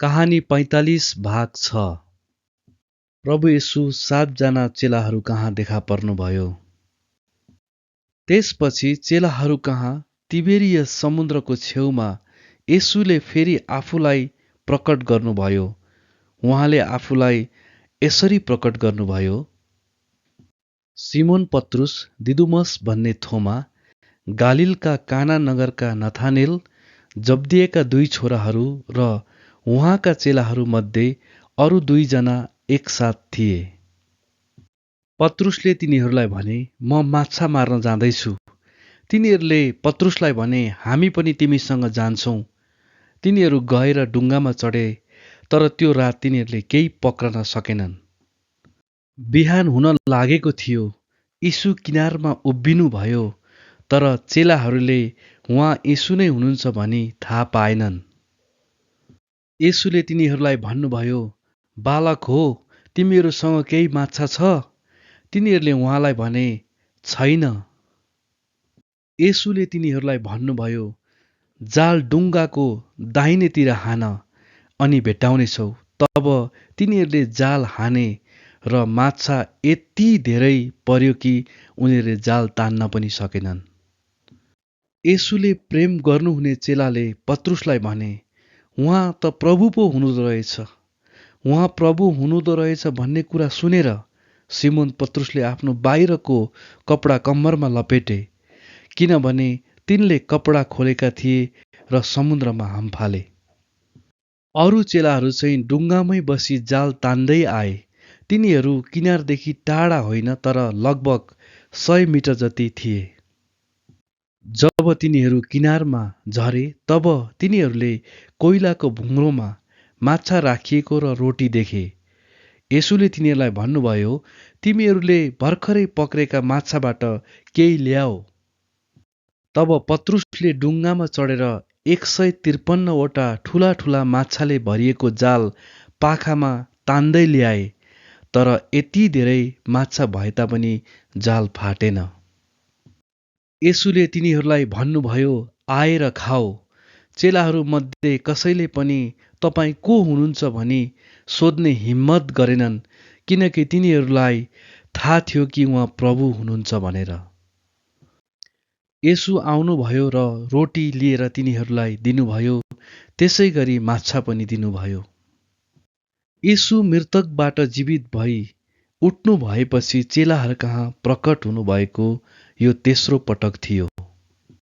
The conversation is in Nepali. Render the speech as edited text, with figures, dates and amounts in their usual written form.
कहानी 45 भाग 6। प्रभु येशू 7 जना चेलाहरू कहाँ देखा पर्नुभयो। त्यसपछि चेलाहरू कहाँ तिबेरियस समुद्रको छेउमा येशूले फेरि आफूलाई प्रकट गर्नुभयो। उहाँले आफूलाई यसरी प्रकट गर्नुभयो। सिमोन पत्रुस, दिदुमस भन्ने थोमा, गालिलका काना नगरका नथानेल, जब्दिएका 2 छोराहरू र उहाँका चेलाहरू मध्ये अरू 2 जना एकसाथ थिए। पत्रुसले तिनीहरूलाई भने, म माछा मार्न जाँदैछु। तिनीहरूले पत्रुसलाई भने, हामी पनि तिमीसँग जान्छौँ। तिनीहरू गएर डुङ्गामा चढे, तर त्यो रात तिनीहरूले केही पक्रन सकेनन्। बिहान हुन लागेको थियो। यीशु किनारमा उभिनु भयो, तर चेलाहरूले उहाँ यीशु नै हुनुहुन्छ भनी थाहा पाएनन्। येशूले तिनीहरूलाई भन्नुभयो, बालक हो, तिमीहरूसँग केही माछा छ? तिनीहरूले उहाँलाई भने, छैन। येशूले तिनीहरूलाई भन्नुभयो, जाल डुङ्गाको दाहिनेतिर हान, अनि भेट्टाउनेछौ। तब तिनीहरूले जाल हाने र माछा यति धेरै पर्यो कि उनीहरूले जाल तान्न पनि सकेनन्। येशूले प्रेम गर्नुहुने चेलाले पत्रुसलाई भने, उहाँ त प्रभु पो हुनुहुँदो रहेछ। उहाँ प्रभु हुनुहुँदो रहेछ भन्ने कुरा सुनेर सिमोन पत्रुसले आफ्नो बाहिरको कपडा कम्मरमा लपेटे, किनभने तिनले कपडा खोलेका थिए र समुद्रमा हामफाले। अरू चेलाहरू चाहिँ डुङ्गामै बसी जाल तान्दै आए। तिनीहरू किनारदेखि टाढा होइन, तर लगभग 100 मिटर जति थिए। जब तिनीहरू किनारमा झरे, तब तिनीहरूले कोइलाको भुङ्ग्रोमा माछा राखिएको र रोटी देखे। येशूले तिनीहरूलाई भन्नुभयो, तिमीहरूले भर्खरै पक्रेका माछाबाट केही ल्याऊ। तब पत्रुसले डुङ्गामा चढेर 153 वटा ठुला ठुला माछाले भरिएको जाल पाखामा तान्दै ल्याए, तर यति धेरै माछा भए तापनि जाल फाटेन। येशूले तिनीहरूलाई भन्नुभयो, आएर खाऊ। चेलाहरू मध्ये कसैले पनि तपाईँ को हुनुहुन्छ भनी सोध्ने हिम्मत गरेनन्, किनकि तिनीहरूलाई थाहा थियो कि उहाँ प्रभु हुनुहुन्छ भनेर। येशू आउनुभयो र रोटी लिएर तिनीहरूलाई दिनुभयो, त्यसै गरी माछा पनि दिनुभयो। येशू मृतकबाट जीवित भई उठ्नु भएपछि चेलाहरू कहाँ प्रकट हुनुभएको यो तेस्रो पटक थियो।